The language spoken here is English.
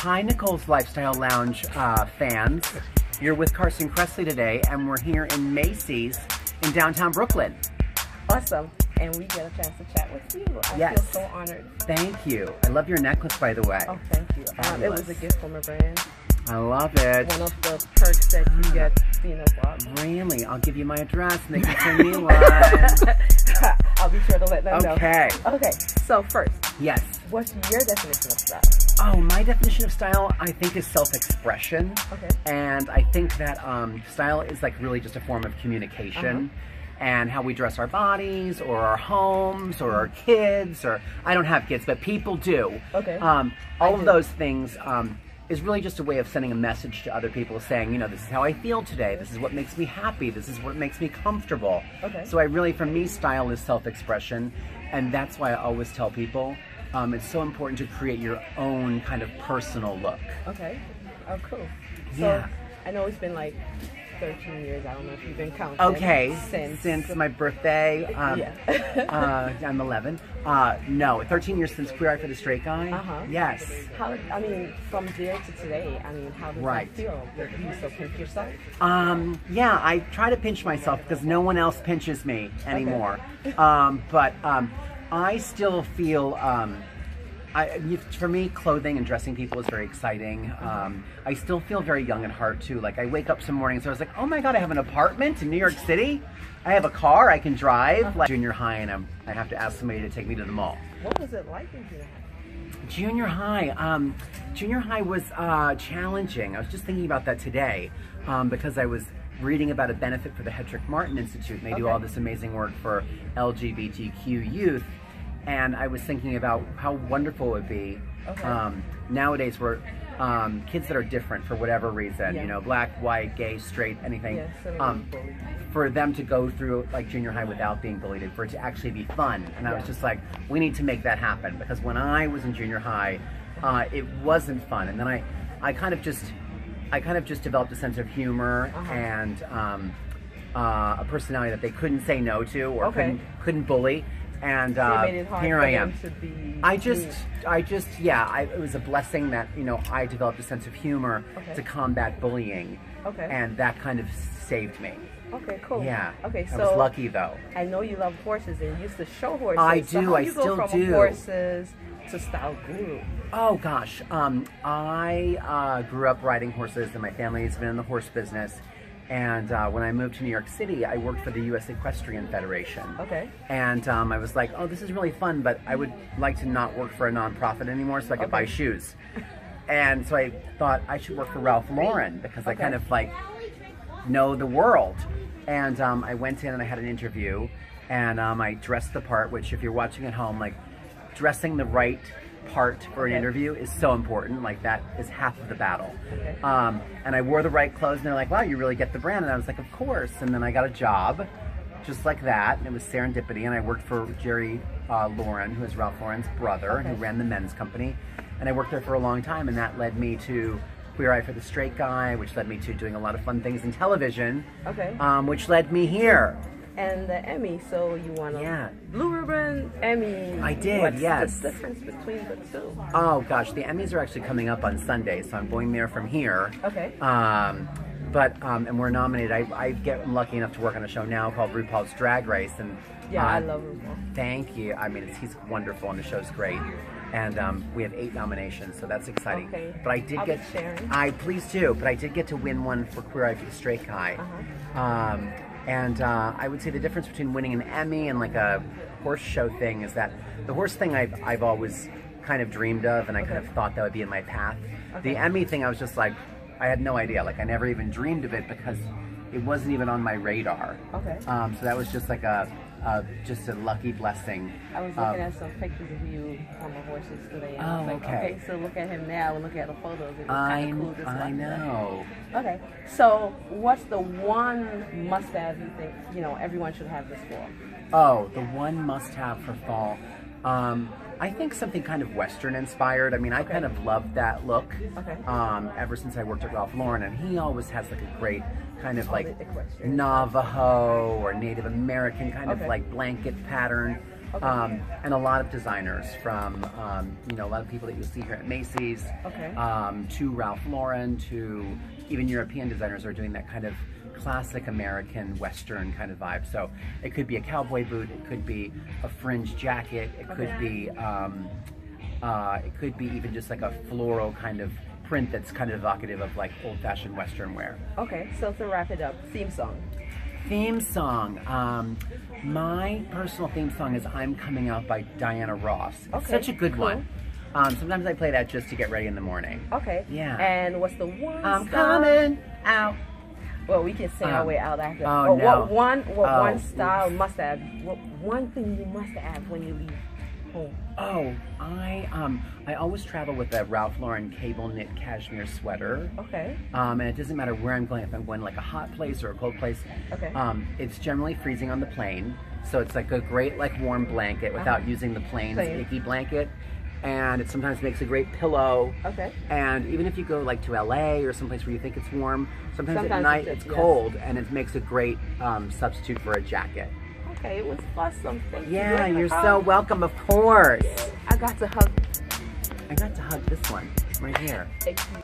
Hi, Nicole's Lifestyle Lounge fans. You're with Carson Kressley today, and we're here in Macy's in downtown Brooklyn. Awesome. And we get a chance to chat with you. I feel so honored. Thank you. I love your necklace, by the way. Oh, thank you. It was a gift from a brand. I love it. One of the perks that you get, you know, Bob. Really? I'll give you my address and they can send me one. I'll be sure to let them know. Okay. Okay. So first. Yes. What's your definition of style? Oh, my definition of style, I think, is self-expression. Okay. And I think that style is like really just a form of communication. And how we dress our bodies, or our homes, or our kids, or I don't have kids, but people do. Okay. All of those things is really just a way of sending a message to other people saying, you know, this is how I feel today, this is what makes me happy, this is what makes me comfortable. Okay. So I really, for me, style is self-expression, and that's why I always tell people it's so important to create your own kind of personal look. Okay. Oh, cool. So, Yeah. I know it's been like 13 years, I don't know if you've been counting. Okay, since my birthday, I'm 11. No, 13 years since Queer Eye for the Straight Guy. Yes. How, I mean, from there to today, I mean, how does that feel? Do you still pinch yourself? Yeah, I try to pinch myself because no one else pinches me anymore. Okay. But I still feel, for me, clothing and dressing people is very exciting. I still feel very young at heart too. Like I wake up some mornings, so I was like, oh my God, I have an apartment in New York City. I have a car I can drive. Like junior high, and I have to ask somebody to take me to the mall. What was it like in junior high? Junior high was challenging. I was just thinking about that today because I was reading about a benefit for the Hedrick Martin Institute, and they do all this amazing work for LGBTQ youth. And I was thinking about how wonderful it would be nowadays where kids that are different for whatever reason, you know, black, white, gay, straight, anything, for them to go through like junior high without being bullied and for it to actually be fun. And I was just like, we need to make that happen, because when I was in junior high, it wasn't fun. And then I kind of just developed a sense of humor and a personality that they couldn't say no to or couldn't bully. And here I am. It was a blessing that, you know, I developed a sense of humor to combat bullying. And that kind of saved me. Okay, cool. Yeah. Okay, so I was lucky though. I know you love horses and you used to show horses. I do. So I still go from do. Horses to style guru. Oh gosh, I grew up riding horses, and my family has been in the horse business. And when I moved to New York City, I worked for the U.S. Equestrian Federation. Okay. And I was like, oh, this is really fun, but I would like to not work for a nonprofit anymore so I could buy shoes. And so I thought I should work for Ralph Lauren because I kind of like know the world. And I went in and I had an interview, and I dressed the part, which if you're watching at home, like dressing the right part for an interview is so important. Like that is half of the battle. And I wore the right clothes, and they're like, wow, you really get the brand. And I was like, of course. And then I got a job just like that, and it was serendipity. And I worked for Jerry Lauren, who is Ralph Lauren's brother, who ran the men's company. And I worked there for a long time, and that led me to Queer Eye for the Straight Guy, which led me to doing a lot of fun things in television, which led me here. And the Emmy, so you won a Blue Ribbon Emmy. I did, What's the difference between the two? Oh gosh, the Emmys are actually coming up on Sunday, so I'm going there from here. And we're nominated. I get lucky enough to work on a show now called RuPaul's Drag Race, and I love RuPaul. Thank you. I mean, he's wonderful, and the show's great. And we have 8 nominations, so that's exciting. But I did please do. But I did get to win one for Queer Eye for the Straight Guy. And I would say the difference between winning an Emmy and like a horse show thing is that the horse thing I've always kind of dreamed of, and I kind of thought that would be in my path. The Emmy thing, I was just like, I had no idea. Like I never even dreamed of it because it wasn't even on my radar. So that was just like just a lucky blessing. I was looking at some pictures of you on the horses today. And I was like, okay, so look at him now and look at the photos. It was kind of cool. I know. Okay, so what's the one must-have you think, you know, everyone should have this fall? Oh, the one must-have for fall. I think something kind of Western inspired. I mean, I kind of loved that look ever since I worked at Ralph Lauren, and he always has like a great kind of like Navajo or Native American kind of like blanket pattern. Okay. And a lot of designers from, you know, a lot of people that you'll see here at Macy's, Okay. To Ralph Lauren, to even European designers are doing that kind of classic American Western kind of vibe. So it could be a cowboy boot, it could be a fringe jacket, it could be even just like a floral kind of print that's kind of evocative of like old-fashioned Western wear. Okay, so to wrap it up, theme song. Theme song. My personal theme song is I'm Coming Out by Diana Ross. It's Okay, such a good cool. one. Sometimes I play that just to get ready in the morning. Okay. Yeah. And what's the one I'm style? coming out. Well, we can sing our way out after. Oh, But no. one style must have? What one thing you must have when you leave home? Oh, I always travel with a Ralph Lauren cable knit cashmere sweater. Okay. And it doesn't matter where I'm going, if I'm going like a hot place or a cold place. Okay. It's generally freezing on the plane, so it's like a great like warm blanket without using the plane's icky blanket. And it sometimes makes a great pillow. Okay. And even if you go like to LA or someplace where you think it's warm, sometimes at night it's yes. cold, and it makes a great substitute for a jacket. Okay, it was awesome. Thank you. Yeah, you're so welcome, of course. I got to hug. I got to hug this one right here. Thank you.